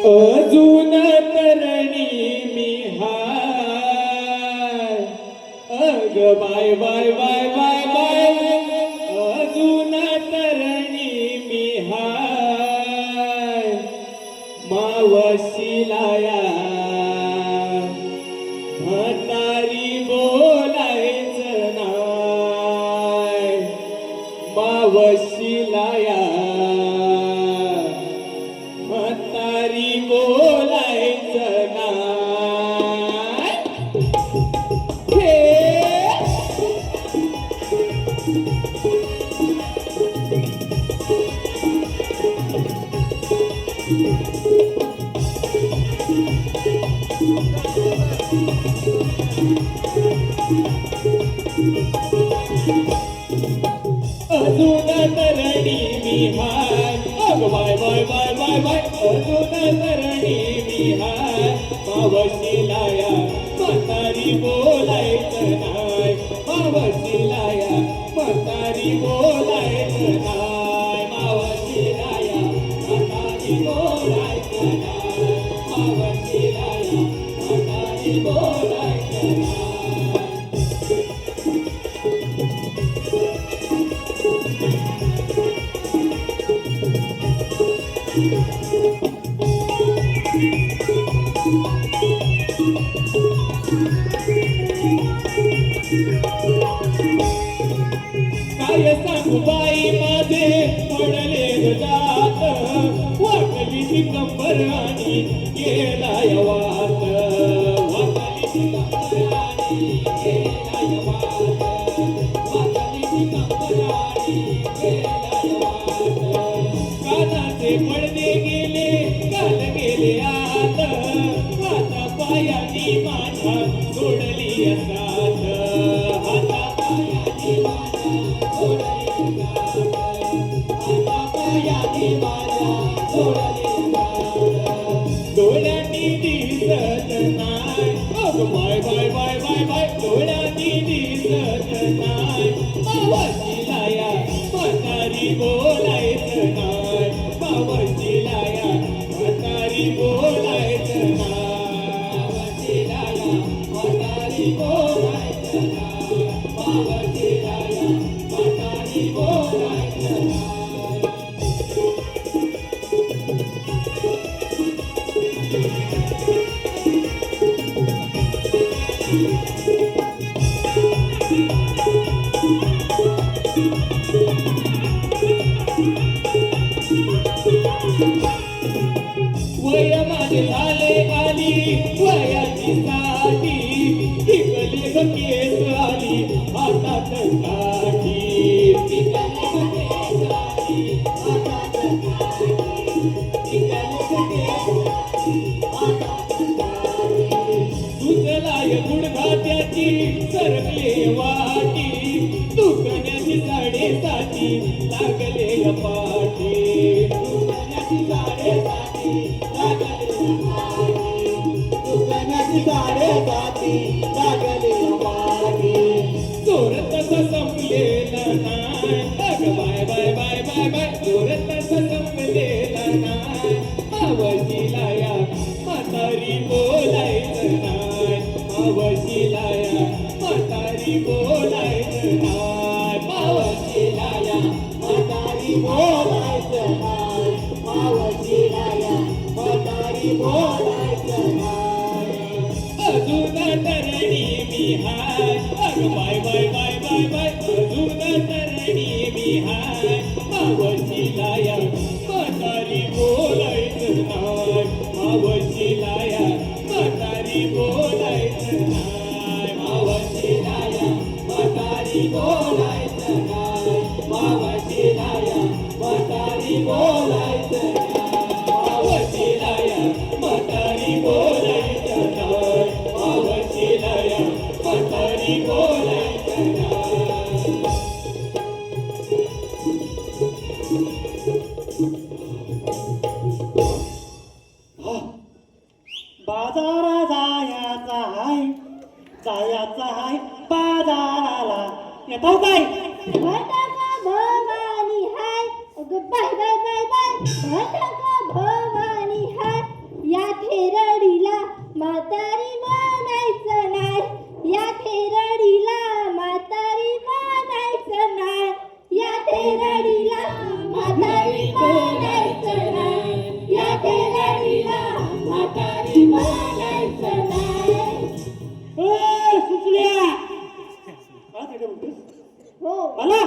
अजून तरणी मी हाय अग बाय बाय बाय बाय बाय अजून तरणी मी हाय मावशिलाया म्हातारी बोलायचं नाय मावशिलाया म्हातारी बोलायचं नाय हे अजून तरणी मी हाय अग बाय बाय बाय बाय बाय अजून तरणी मी हाय मावशिलाया म्हातारी बोलायचं नाय मावशिलाया म्हातारी बोलायचं नाय मावशिलाया म्हातारी बोलायचं नाय मावशिलाया म्हातारी बोलायचं नाय काय सांगू बाई माझे पडले जात वाटली ती कंबर आणि गेलाय वाट वाटली ती कंबर आणि गेलाय वाट वाटली ती कंबर आणि गेलाय वाट कानाचे पडदे गेले काल गेले आता पायानी माझ्या सोडली साथ हाता पायानी माझ्या सोडली साथ हाता पायानी माझ्या सोडली साथ डोळ्यांनी दिसत नाय अग बाय बाय बाय बाय बाय डोळ्यांनी दिसत नाय मावशिलाया म्हातारी बोलायचं नाय मावशिलाया म्हातारी बोलायचं नाय म्हातारी बोलायचं नाय मावशिलाया म्हातारी बोलायचं नाय वय माझे झाले आली वयाची साठी पिकले ग केस आली हातात काठी पिकले ग केस आली हातात काठी पिकले ग केस आली हातात काठी दुसलाय गुडघात्याची सरकले वाटी दुखण्याची साडेसाती लागले ग पाठी दुखण्याची साडेसाती लागले पाठी दुखण्याची साडेसाती लागले पाठी जोर तसं संपलेलं नाय अग बाय बाय बाय बाय बाय जोर तसं संपलेलं नाय मावशिलाया म्हातारी बोलायचं नाय मावशिलाया म्हातारी बोलायचं नाय मावशिलाया म्हातारी बोलायचं नाय मावशिलाया म्हातारी बोलायचं नाय अजून तरणी मी हाय अग बाय बाय बाय बाय बाय अजून तरणी मी हाय मावशिलाया म्हातारी बोलायचं नाय मावशिलाया म्हातारी बोलायचं नाय मावशिलाया म्हातारी बोलायचं नाय मावशिलाया म्हातारी बोलायचं नाय मावशिलाया म्हातारी बोलायचं नाय मावशिलाया म्हातारी बोलायचं नाय बाजारा जायचा हाय बाजाराला येतो काय भटका भवानी हाय अगं बाय बाय बाय बाय भटका भवानी हाय बोलायचं नाही. सुचल्या का तिकडे म्हणतेस हो मला